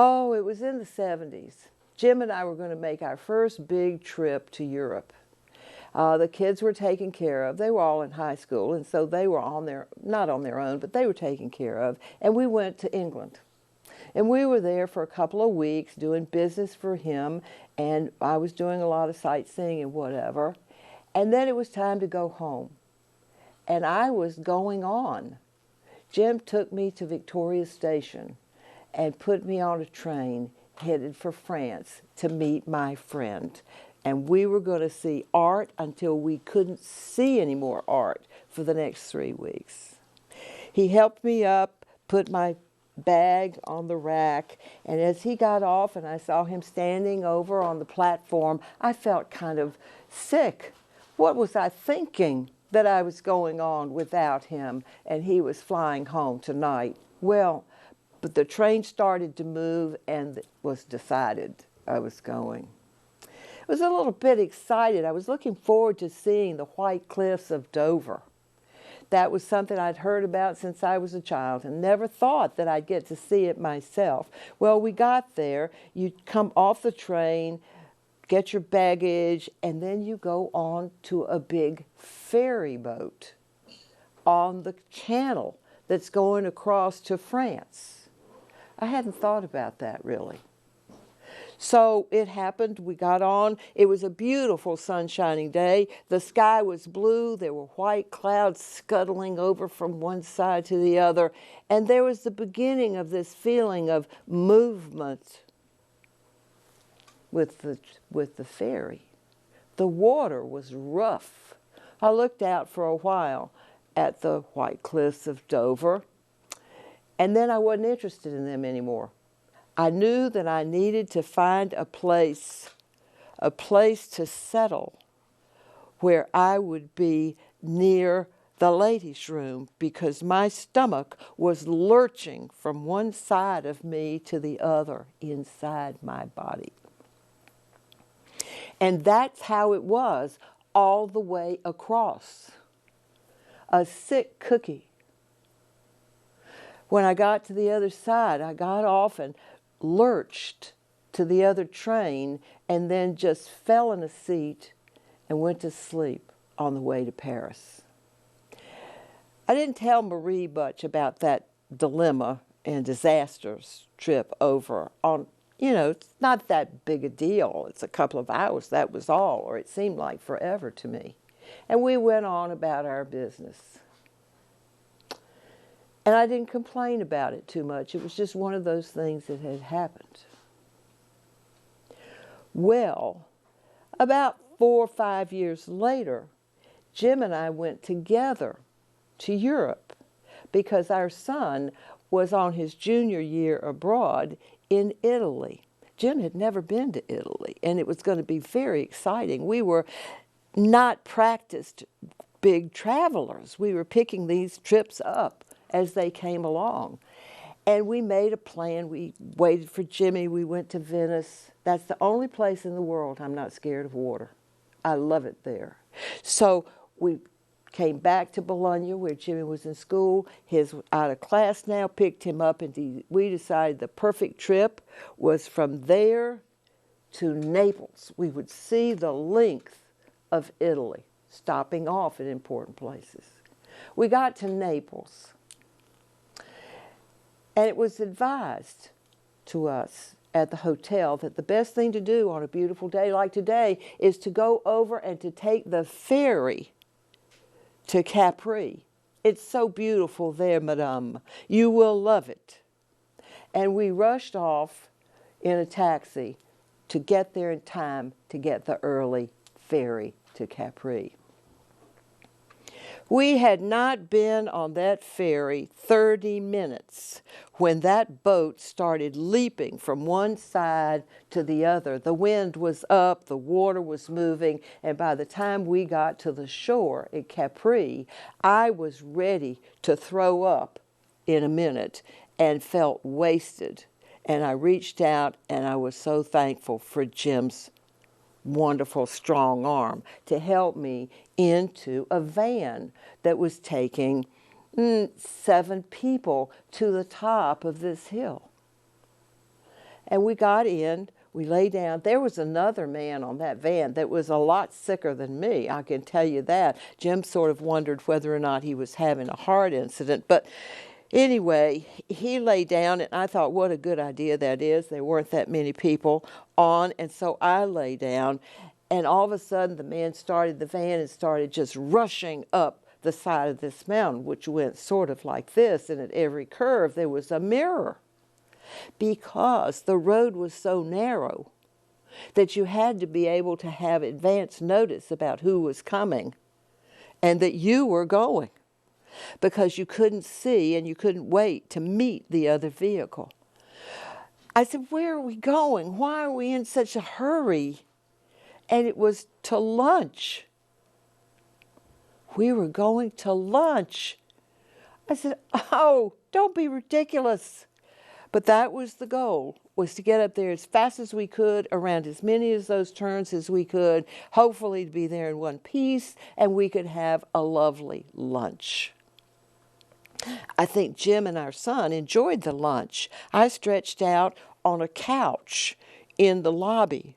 Oh, it was in the 70s. Jim and I were going to make our first big trip to Europe. The kids were taken care of. They were all in high school, and so they were not on their own, but they were taken care of. And we went to England. And we were there for a couple of weeks doing business for him, and I was doing a lot of sightseeing and whatever. And then it was time to go home. And I was going on. Jim took me to Victoria Station and put me on a train headed for France to meet my friend. And we were going to see art until we couldn't see any more art for the next 3 weeks. He helped me up, put my bag on the rack, and as he got off and I saw him standing over on the platform, I felt kind of sick. What was I thinking that I was going on without him and he was flying home tonight? Well, but the train started to move and it was decided I was going. I was a little bit excited. I was looking forward to seeing the white cliffs of Dover. That was something I'd heard about since I was a child and never thought that I'd get to see it myself. Well, we got there. You come off the train, get your baggage, and then you go on to a big ferry boat on the channel that's going across to France. I hadn't thought about that really. So it happened, we got on. It was a beautiful sunshining day. The sky was blue. There were white clouds scuttling over from one side to the other. And there was the beginning of this feeling of movement with the ferry. The water was rough. I looked out for a while at the white cliffs of Dover, and then I wasn't interested in them anymore. I knew that I needed to find a place to settle where I would be near the ladies' room because my stomach was lurching from one side of me to the other inside my body. And that's how it was all the way across. A sick cookie. When I got to the other side, I got off and lurched to the other train and then just fell in a seat and went to sleep on the way to Paris. I didn't tell Marie much about that dilemma and disastrous trip over on, it's not that big a deal. It's a couple of hours, that was all, or it seemed like forever to me. And we went on about our business. And I didn't complain about it too much. It was just one of those things that had happened. Well, about 4 or 5 years later, Jim and I went together to Europe because our son was on his junior year abroad in Italy. Jim had never been to Italy, and it was going to be very exciting. We were not practiced big travelers. We were picking these trips up as they came along. And we made a plan. We waited for Jimmy. We went to Venice. That's the only place in the world I'm not scared of water. I love it there. So we came back to Bologna where Jimmy was in school. He's out of class now, picked him up, and we decided the perfect trip was from there to Naples. We would see the length of Italy, stopping off at important places. We got to Naples. And it was advised to us at the hotel that the best thing to do on a beautiful day like today is to go over and to take the ferry to Capri. It's so beautiful there, madame. You will love it. And we rushed off in a taxi to get there in time to get the early ferry to Capri. We had not been on that ferry 30 minutes when that boat started leaping from one side to the other. The wind was up, the water was moving, and by the time we got to the shore at Capri, I was ready to throw up in a minute and felt wasted. And I reached out, and I was so thankful for Jim's wonderful, strong arm to help me into a van that was taking 7 people to the top of this hill. And we got in, we lay down. There was another man on that van that was a lot sicker than me, I can tell you that. Jim sort of wondered whether or not he was having a heart incident. But anyway, he lay down, and I thought, what a good idea that is. There weren't that many people on, and so I lay down. And all of a sudden, the man started the van and started just rushing up the side of this mountain, which went sort of like this, and at every curve there was a mirror, because the road was so narrow that you had to be able to have advance notice about who was coming and that you were going, because you couldn't see and you couldn't wait to meet the other vehicle. I said, where are we going? Why are we in such a hurry? And it was to lunch. We were going to lunch. I said, oh, don't be ridiculous. But that was the goal, was to get up there as fast as we could, around as many of those turns as we could, hopefully to be there in one piece, and we could have a lovely lunch. I think Jim and our son enjoyed the lunch. I stretched out on a couch in the lobby,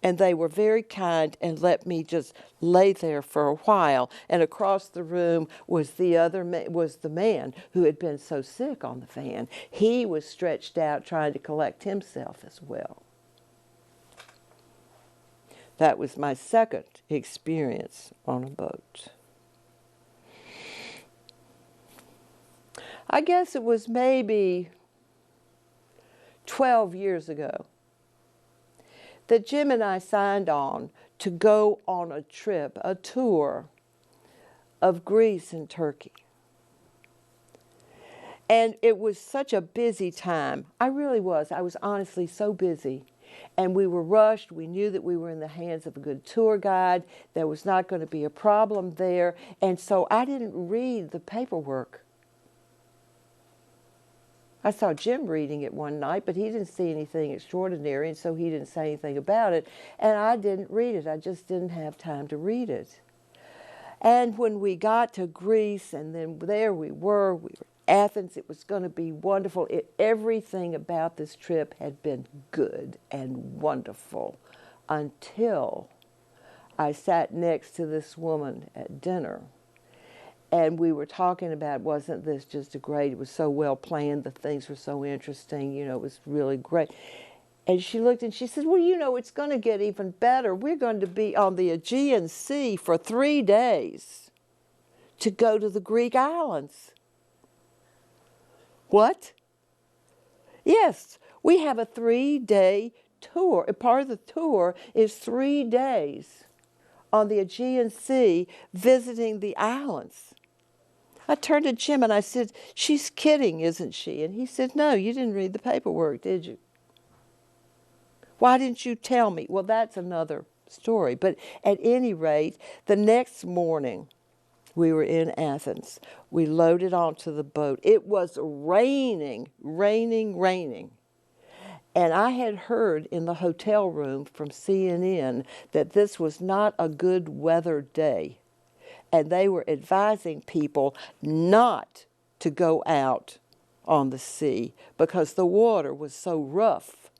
and they were very kind and let me just lay there for a while. And across the room was the man who had been so sick on the van. He was stretched out trying to collect himself as well. That was my second experience on a boat. I guess it was maybe 12 years ago that Jim and I signed on to go on a trip, a tour of Greece and Turkey. And it was such a busy time. I really was. I was honestly so busy. And we were rushed. We knew that we were in the hands of a good tour guide. There was not going to be a problem there. And so I didn't read the paperwork. I saw Jim reading it one night, but he didn't see anything extraordinary, and so he didn't say anything about it. And I didn't read it. I just didn't have time to read it. And when we got to Greece, and then there we were Athens, it was going to be wonderful. Everything about this trip had been good and wonderful until I sat next to this woman at dinner. And we were talking about, wasn't this just it was so well planned, the things were so interesting, you know, it was really great. And she looked and she said, well, you know, it's going to get even better. We're going to be on the Aegean Sea for 3 days to go to the Greek islands. What? Yes, we have a 3-day tour. Part of the tour is 3 days on the Aegean Sea visiting the islands. I turned to Jim and I said, she's kidding, isn't she? And he said, no, you didn't read the paperwork, did you? Why didn't you tell me? Well, that's another story. But at any rate, the next morning, we were in Athens. We loaded onto the boat. It was raining. And I had heard in the hotel room from CNN that this was not a good weather day. And they were advising people not to go out on the sea because the water was so rough.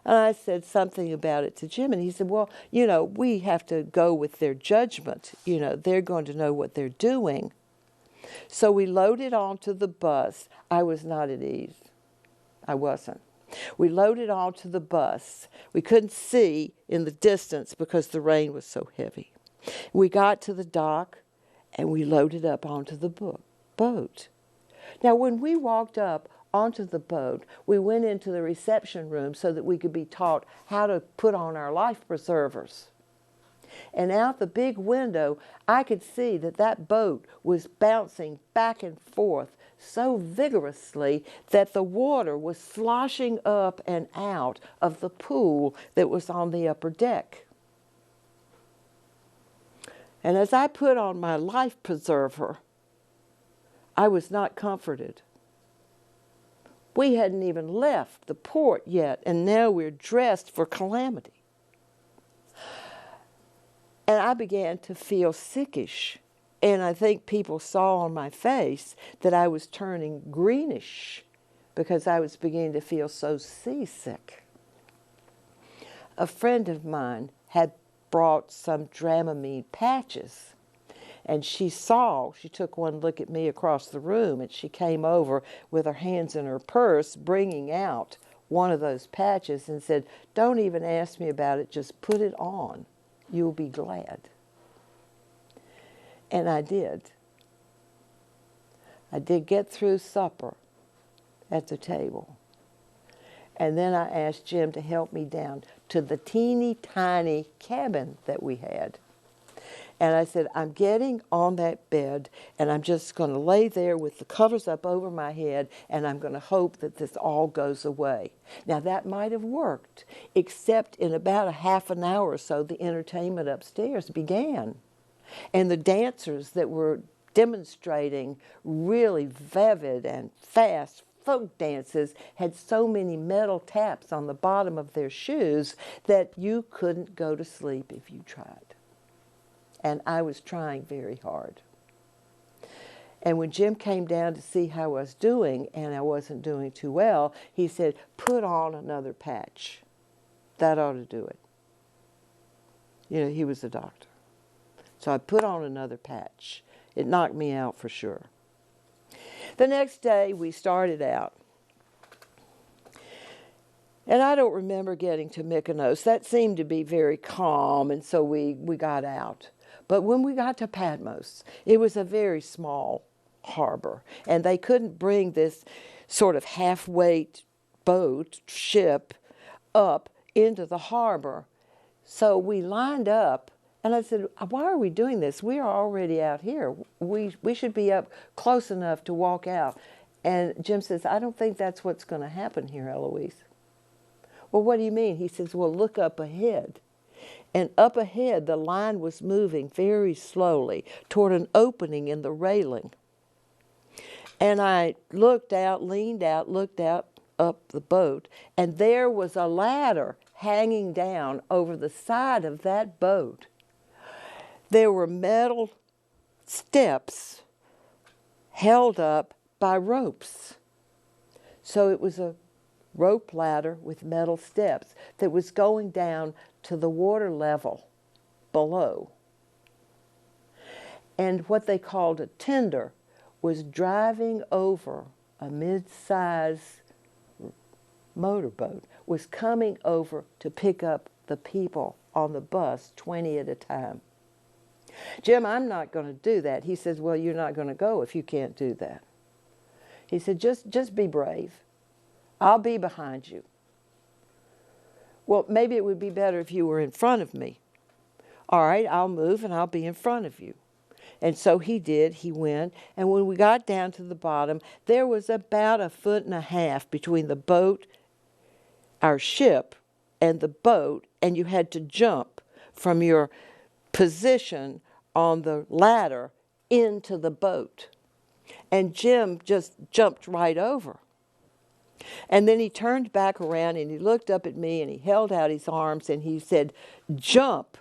And I said something about it to Jim, and he said, well, you know, we have to go with their judgment. You know, they're going to know what they're doing. So we loaded onto the bus. I was not at ease. I wasn't. We loaded onto the bus. We couldn't see in the distance because the rain was so heavy. We got to the dock, and we loaded up onto the boat. Now, when we walked up onto the boat, we went into the reception room so that we could be taught how to put on our life preservers. And out the big window, I could see that that boat was bouncing back and forth so vigorously that the water was sloshing up and out of the pool that was on the upper deck. And as I put on my life preserver, I was not comforted. We hadn't even left the port yet, and now we're dressed for calamity. And I began to feel sickish. And I think people saw on my face that I was turning greenish because I was beginning to feel so seasick. A friend of mine had brought some Dramamine patches, and she took one look at me across the room, and she came over with her hands in her purse, bringing out one of those patches and said, "Don't even ask me about it, just put it on. You'll be glad." And I did. I did get through supper at the table. And then I asked Jim to help me down to the teeny tiny cabin that we had. And I said, "I'm getting on that bed, and I'm just going to lay there with the covers up over my head, and I'm going to hope that this all goes away." Now, that might have worked, except in about a half an hour or so, the entertainment upstairs began. And the dancers that were demonstrating really vivid and fast folk dances had so many metal taps on the bottom of their shoes that you couldn't go to sleep if you tried. And I was trying very hard. And when Jim came down to see how I was doing, and I wasn't doing too well, he said, "Put on another patch. That ought to do it." You know, he was a doctor. So I put on another patch. It knocked me out for sure. The next day we started out. And I don't remember getting to Mykonos. That seemed to be very calm, and so we got out. But when we got to Patmos, it was a very small harbor, and they couldn't bring this sort of half-weight ship up into the harbor. So we lined up, and I said, "Why are we doing this? We are already out here. We should be up close enough to walk out." And Jim says, "I don't think that's what's going to happen here, Eloise." "Well, what do you mean?" He says, "Well, look up ahead." And up ahead, the line was moving very slowly toward an opening in the railing. And I looked out, leaned out, looked out up the boat, and there was a ladder hanging down over the side of that boat. There were metal steps held up by ropes. So it was a rope ladder with metal steps that was going down to the water level below. And what they called a tender was driving over a mid-size motorboat, was coming over to pick up the people on the bus, 20 at a time. "Jim, I'm not going to do that." He says, "Well, you're not going to go if you can't do that." He said, just be brave. I'll be behind you." "Well, maybe it would be better if you were in front of me." "All right, I'll move and I'll be in front of you." And so he did. He went. And when we got down to the bottom, there was about 1.5 feet between the boat, our ship, and the boat. And you had to jump from your position on the ladder into the boat. And Jim just jumped right over. And then he turned back around and he looked up at me and he held out his arms and he said, "Jump."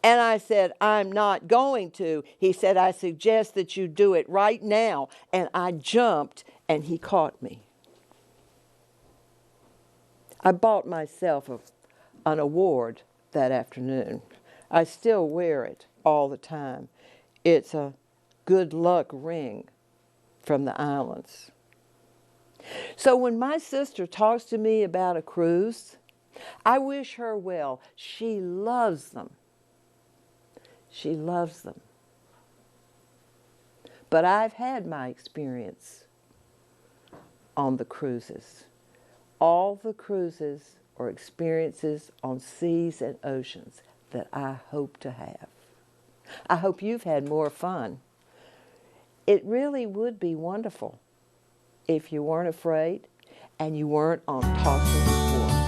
And I said, "I'm not going to." He said, "I suggest that you do it right now." And I jumped and he caught me. I bought myself an award that afternoon. I still wear it all the time. It's a good luck ring from the islands. So when my sister talks to me about a cruise, I wish her well. She loves them. She loves them. But I've had my experience on the cruises. All the cruises or experiences on seas and oceans that I hope to have. I hope you've had more fun. It really would be wonderful if you weren't afraid and you weren't on tossing the wharf.